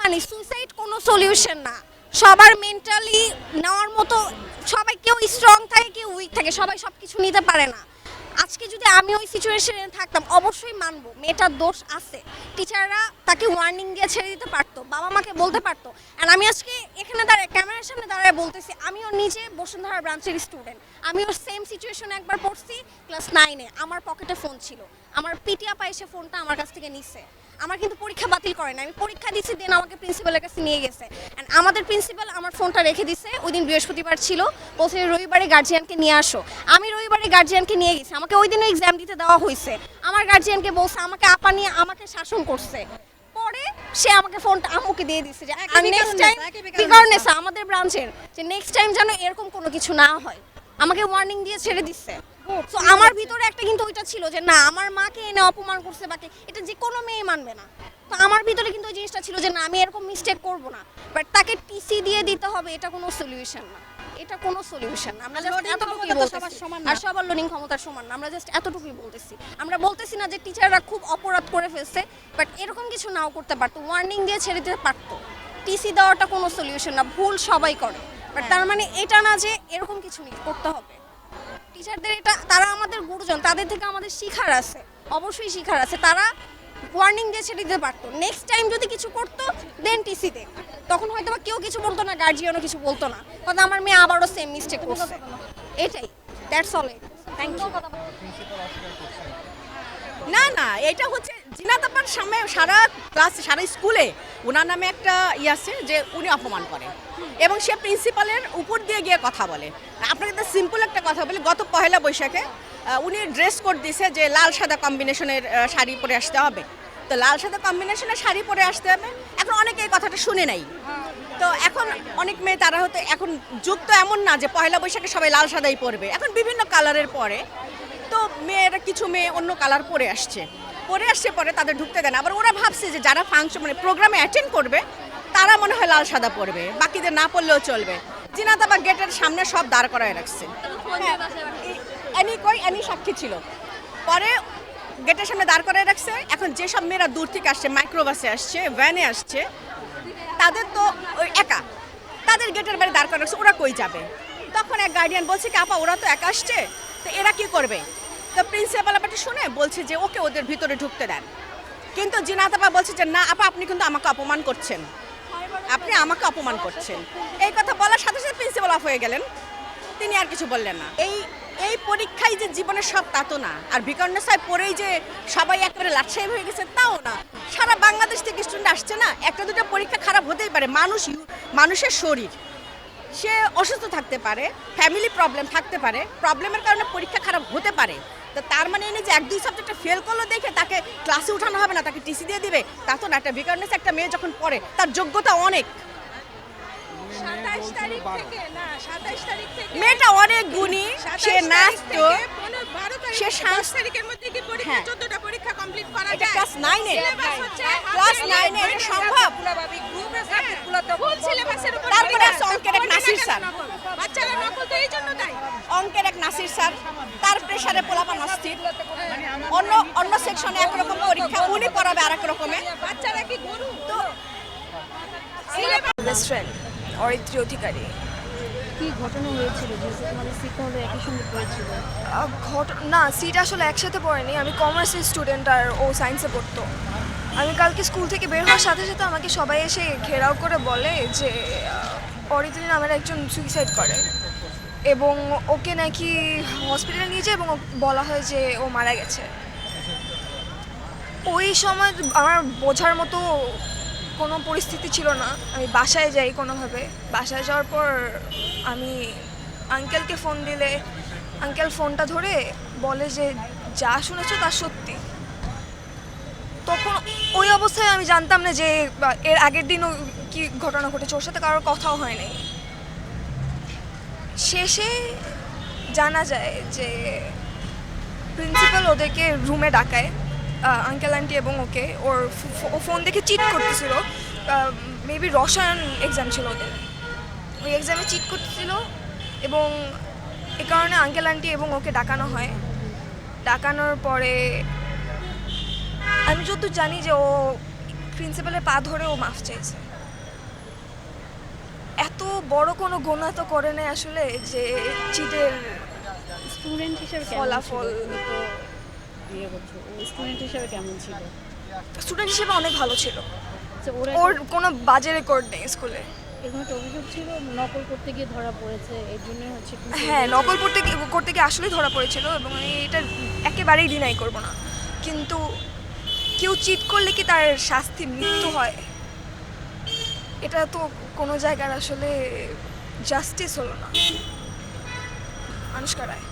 জানি সুইসাইড কোনো সলিউশন না। সবার মেন্টালি নেওয়ার মতো, সবাই কেউ স্ট্রং থাকে কেউ উইক থাকে, সবাই সব কিছু নিতে পারে না। আজকে যদি আমি ওই সিচুয়েশনে থাকতাম অবশ্যই মানবো মেয়েটার দোষ আছে, টিচাররা তাকে ওয়ার্নিং দিয়ে ছেড়ে দিতে পারতো, বাবা মাকে বলতে পারতো। অ্যান্ড আমি আজকে এখানে দাঁড়ায় ক্যামেরার সামনে দাঁড়ায় বলতেছি আমিও নিজে বসুন্ধরা ব্রাঞ্চের স্টুডেন্ট, আমিও সেম সিচুয়েশনে একবার পড়ছি ক্লাস 9-এ। আমার পকেটে ফোন ছিল, আমার পিটি আপা এসে ফোনটা আমার কাছ থেকে নিছে। আমার কিন্তু পরীক্ষা বাতিল করে না, আমি পরীক্ষা দিচ্ছি, দেন আমাকে প্রিন্সিপালের কাছে নিয়ে গেছে। অ্যান্ড আমাদের প্রিন্সিপাল আমার ফোনটা রেখে দিছে। ওই দিন বৃহস্পতিবার ছিল, বলছে রবিবারে গার্জিয়ানকে নিয়ে আসো। আমি রবিবারে গার্জিয়ানকে নিয়ে গেছি, আমাকে ওই দিনও এক্সাম দিতে দেওয়া হয়েছে। আমার গার্জিয়ানকে বলছে, আমাকে আপা নিয়ে আমাকে শাসন করছে। পরে সে আমাকে ফোনটা আম্মুকে দিয়ে দিচ্ছে যে নেক্সট টাইম বিকরনেস আমাদের ব্রাঞ্চের, যে নেক্সট টাইম যেন এরকম কোনো কিছু না হয়, আমাকে ওয়ার্নিং দিয়ে ছেড়ে দিচ্ছে। তো আমার ভিতরে একটা কিন্তু ওইটা ছিল যে না, আমার মাকে এনে অপমান করছে বাকে, এটা যে কোনো মেয়ে মানবে না। তো আমার ভিতরে কিন্তু ওই জিনিসটা ছিল যে না, আমি এরকম মিস্টেক করব না। বাট তাকে টিসি দিয়ে দিতে হবে, এটা কোনো সলিউশন না, এটা কোনো সলিউশন না। আমরা জাস্ট এতটুকুই বলতেছি, আর সবার লোডিং ক্ষমতার সমান না, আমরা জাস্ট এতটুকুই বলতেছি। আমরা বলতেছি না যে টিচাররা খুব অপরাধ করে ফেলছে, বাট এরকম কিছু নাও করতে পারতো, ওয়ার্নিং দিয়ে ছেড়ে দিতে পারতো। টিসি দেওয়াটা কোনো সলিউশন না, ভুল সবাই করে, বাট তার মানে এটা না যে এরকম কিছু করতে হবে। টিচারদের এটা, তারা আমাদের গুরুজন, তাদের থেকে আমাদের শিখার আছে, অবশ্যই শিখার আছে। তারা ওয়ার্নিং দিয়ে ছেড়ে দিতে পারতো, নেক্সট টাইম যদি কিছু করতো দেন টিসিতে, তখন হয়তো বা কেউ কিছু বলতো না, গার্জিয়ানও কিছু বলতো না, কথা আমার মেয়ে আবারও সেম মিস্টেক করছে। এটাই, দ্যাটস অল। Thank you. না না, এটা হচ্ছে জিনাত আপার সামনে সারা ক্লাস সারা স্কুলে ওনার নামে একটা আছে যে উনি অপমান করে এবং সে প্রিন্সিপালের উপর দিয়ে গিয়ে কথা বলে। আপনাকে তো সিম্পল একটা কথা বলি, গত পহেলা বৈশাখে উনি ড্রেস কোড দিছে যে লাল সাদা কম্বিনেশনের শাড়ি পরে আসতে হবে। তো লাল সাদা কম্বিনেশনের শাড়ি পরে আসতে হবে, এখন অনেকে এই কথাটা শুনে নাই। তো এখন অনেক মেয়ে তারা হয়তো, এখন যুগ তো এমন না যে পহেলা বৈশাখে সবাই লাল সাদাই পরবে, এখন বিভিন্ন কালারের পরে। তো মেয়েরা কিছু মেয়ে অন্য কালার পরে আসছে পরে তাদের ঢুকতে দেয় না। আবার ওরা ভাবছে যে যারা ফাংশন মানে প্রোগ্রামে অ্যাটেন্ড করবে তারা মনে হয় লাল সাদা পরবে, বাকিদের না পরলেও চলবে। জিনাত আবার গেটের সামনে সব দাঁড় করায় রাখছে। অ্যানি সাক্ষী ছিল। পরে গেটের সামনে দাঁড় করায় রাখছে। এখন যেসব মেয়েরা দূর থেকে আসছে, মাইক্রোবাসে আসছে, ভ্যানে আসছে, তাদের তো ওই একা, তাদের গেটের বাইরে দাঁড় করা রাখছে, ওরা কই যাবে? তখন এক গার্ডিয়ান বলছে কি আপা ওরা তো একা আসছে, তো এরা কি করবে? তো প্রিন্সিপাল ব্যাপারটা শুনে বলছে যে ওকে ওদের ভিতরে ঢুকতে দেন। কিন্তু জিনাত আপা বলছে যে না আপা, আপনি কিন্তু আমাকে অপমান করছেন, আপনি আমাকে অপমান করছেন। এই কথা বলার সাথে সাথে প্রিন্সিপাল অফ হয়ে গেলেন, তিনি আর কিছু বললেন না। এই পরীক্ষায় যে জীবনের সব তা তো না, আর বিকর্ণসায় পরেই যে সবাই একেবারে লাটসাই হয়ে গেছে তাও না। সারা বাংলাদেশ থেকে স্টুডেন্ট আসছে না, একটা দুটো পরীক্ষা খারাপ হতেই পারে, মানুষের শরীর, সে অসুস্থ থাকতে পারে, ফ্যামিলি প্রবলেম থাকতে পারে, প্রবলেমের কারণে পরীক্ষা খারাপ হতে পারে। তো তার মানে এনে যে 1-2 সাবজেক্টে ফেল করলো দেখে তাকে ক্লাসে উঠানো হবে না, তাকে টিসি দিয়ে দিবে, তা তো না। একটা বিকর্ণেস একটা মেয়ে যখন পড়ে তার যোগ্যতা অনেক, 27 তারিখ থেকে না 27 তারিখ থেকে মেয়েটা অনেক গুণী, সে নাচতো, সে 5 তারিখের মধ্যে কি পরীক্ষা 14টা পরীক্ষা কমপ্লিট করা যায়? ক্লাস 9-এ, সিলেবাস হচ্ছে ক্লাস 9-এ এটা সম্ভব? গ্রুপে সাবজেক্টগুলো তো ফুল সিলেবাসের উপর। তারপরে আছে অঙ্কের এক নাসির স্যার, বাচ্চারা নকল তো এই জন্য তাই। অঙ্কের এক নাসির স্যার, তার প্রেসারে পোলাপান অস্থির। অন্য সেকশনে একরকম পরীক্ষা, উনি পড়াবে আরেক রকমে। বাচ্চারা কি গরু? তো বেস্ট ফ্রেন্ড অরিত্রী অধিকারী। কি ঘটনা হয়েছিল যে তোমাদের সিটটা হলো একই সঙ্গে পড়েছিল? না, সিট আসলে একসাথে পড়েনি, আমি কমার্সের স্টুডেন্ট আর ও সায়েন্সে পড়তো। আমি কালকে স্কুল থেকে বের হওয়ার সাথে সাথে আমাকে সবাই এসে ঘেরাও করে বলে যে অরিত্রী নামের একজন সুইসাইড করে এবং ওকে নাকি হসপিটালে নিয়ে যায় এবং বলা হয় যে ও মারা গেছে। ওই সময় আমার বোঝার মতো কোনো পরিস্থিতি ছিল না। আমি বাসায় যাই কোনোভাবে, বাসায় যাওয়ার পর আমি আঙ্কেলকে ফোন দিলে আঙ্কেল ফোনটা ধরে বলে যে যা শুনেছো তা সত্যি। তখন ওই অবস্থায় আমি জানতাম না যে এর আগের দিনও কি ঘটনা ঘটেছে, ওর সাথে কারোর কথাও হয় নাই। শেষে জানা যায় যে প্রিন্সিপাল ওদেরকে রুমে ডাকায়, আঙ্কেল আন্টি এবং ওকে, ও ফোন দেখে চিট করতেছিল। মেবি রসায়ন এক্সাম ছিল ওদের, ওই এক্সামে চিট করতেছিল এবং এ কারণে আঙ্কেল আন্টি এবং ওকে ডাকানো হয়। ডাকানোর পরে আমি যতদূর জানি যে ও প্রিন্সিপালের পা ধরে ও মাফ চাইছে। বড় কোনো গুনাহ তো করে নাই আসলে যে চিটের স্টুডেন্ট হিসেবে কেমন ফলাফল। ছিল? তুমি তো বিয়ে করছো, ও স্টুডেন্ট হিসেবে কেমন ছিল? স্টুডেন্ট হিসেবে অনেক ভালো ছিল। আচ্ছা, ওরা ওর কোনো বাজে রেকর্ড নেই স্কুলে। এরকম একটা অভিযোগ ছিল নকল করতে গিয়ে ধরা পড়েছে, এর জন্য হচ্ছে একটু হ্যাঁ, নকল করতে গিয়ে আসলেই ধরা পড়েছিল এবং আমি এটা একেবারেই ডিনাই করব না। কিন্তু কেউ চিট করলে কি তার শাস্তি মৃত্যু হয়? এটা তো কোনো জায়গার আসলে জাস্টিস হলো না। আনুশকা রায়।